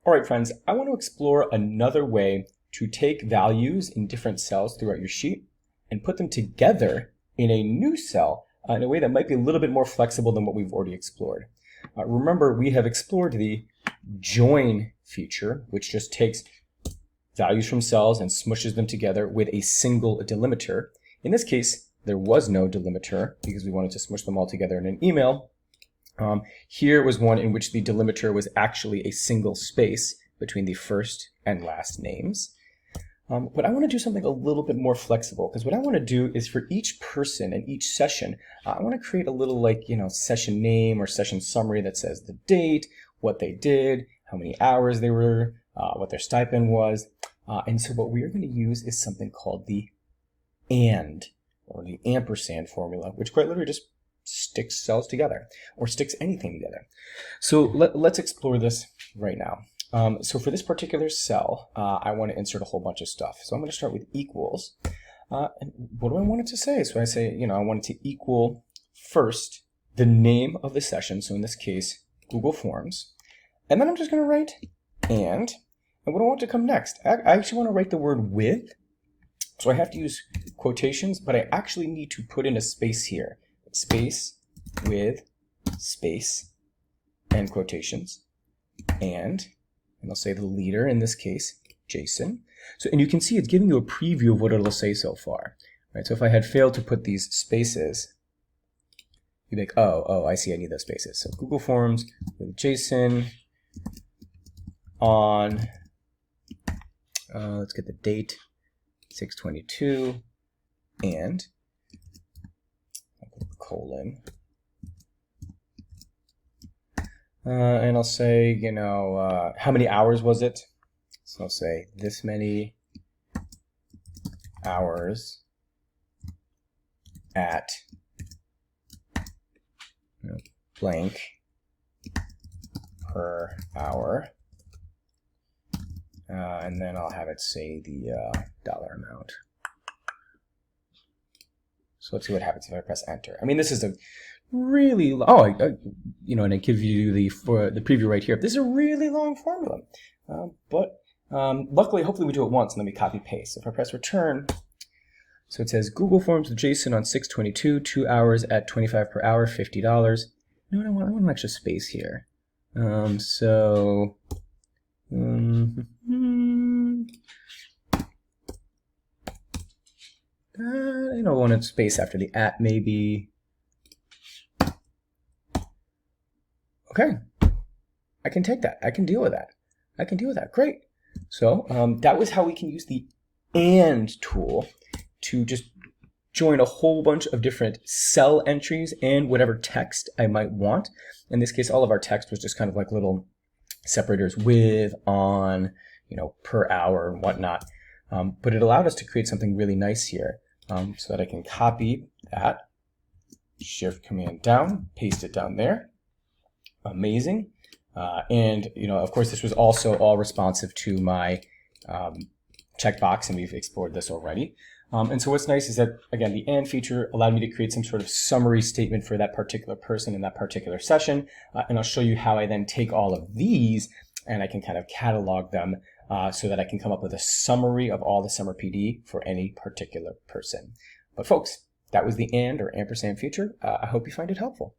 All right, friends, I want to explore another way to take values in different cells throughout your sheet and put them together in a new cell in a way that might be a little bit more flexible than what we've already explored. Remember, we have explored the join feature, which just takes values from cells and smushes them together with a single delimiter. In this case, there was no delimiter because we wanted to smush them all together in an email. Here was one in which the delimiter was actually a single space between the first and last names. But I want to do something a little bit more flexible, because what I want to do is for each person and each session, I want to create a little session name or session summary that says the date, what they did, how many hours they were, what their stipend was. And so what we are going to use is something called the AND, or the ampersand formula, which quite literally just sticks cells together, or sticks anything together. So let's explore this right now. So for this particular cell, I want to insert a whole bunch of stuff. So I'm going to start with equals. And what do I want it to say? So I say, I want it to equal first the name of the session. So in this case, Google Forms. And then I'm just going to write and what do I want to come next? I actually want to write the word with. So I have to use quotations, but I actually need to put in a space here. Space with space and quotations and I'll say the leader, in this case, Jason. So, and you can see it's giving you a preview of what it'll say so far, right? So if I had failed to put these spaces, you'd be like, oh, I see, I need those spaces. So Google Forms with Jason on, let's get the date, 6/22, and colon. And I'll say, how many hours was it? So I'll say this many hours at blank per hour. And then I'll have it say the dollar amount. So let's see what happens if I press enter. I mean, this is a really, and it gives you the preview right here. This is a really long formula, but luckily, hopefully we do it once and then we copy paste. So if I press return, so it says Google Forms with Jason on 6/22, 2 hours at $25 per hour, $50. I want an extra space here. I want a space after the at, maybe. Okay, I can take that. I can deal with that. Great. So that was how we can use the AND tool to just join a whole bunch of different cell entries and whatever text I might want. In this case, all of our text was just kind of like little separators with, on, per hour and whatnot. But it allowed us to create something really nice here. So that I can copy that, Shift Command down, paste it down there. Amazing. And of course, this was also all responsive to my checkbox, and we've explored this already. And so what's nice is that, again, the AND feature allowed me to create some sort of summary statement for that particular person in that particular session. And I'll show you how I then take all of these and I can kind of catalog them so that I can come up with a summary of all the summer PD for any particular person. But folks, that was the AND or ampersand feature. I hope you find it helpful.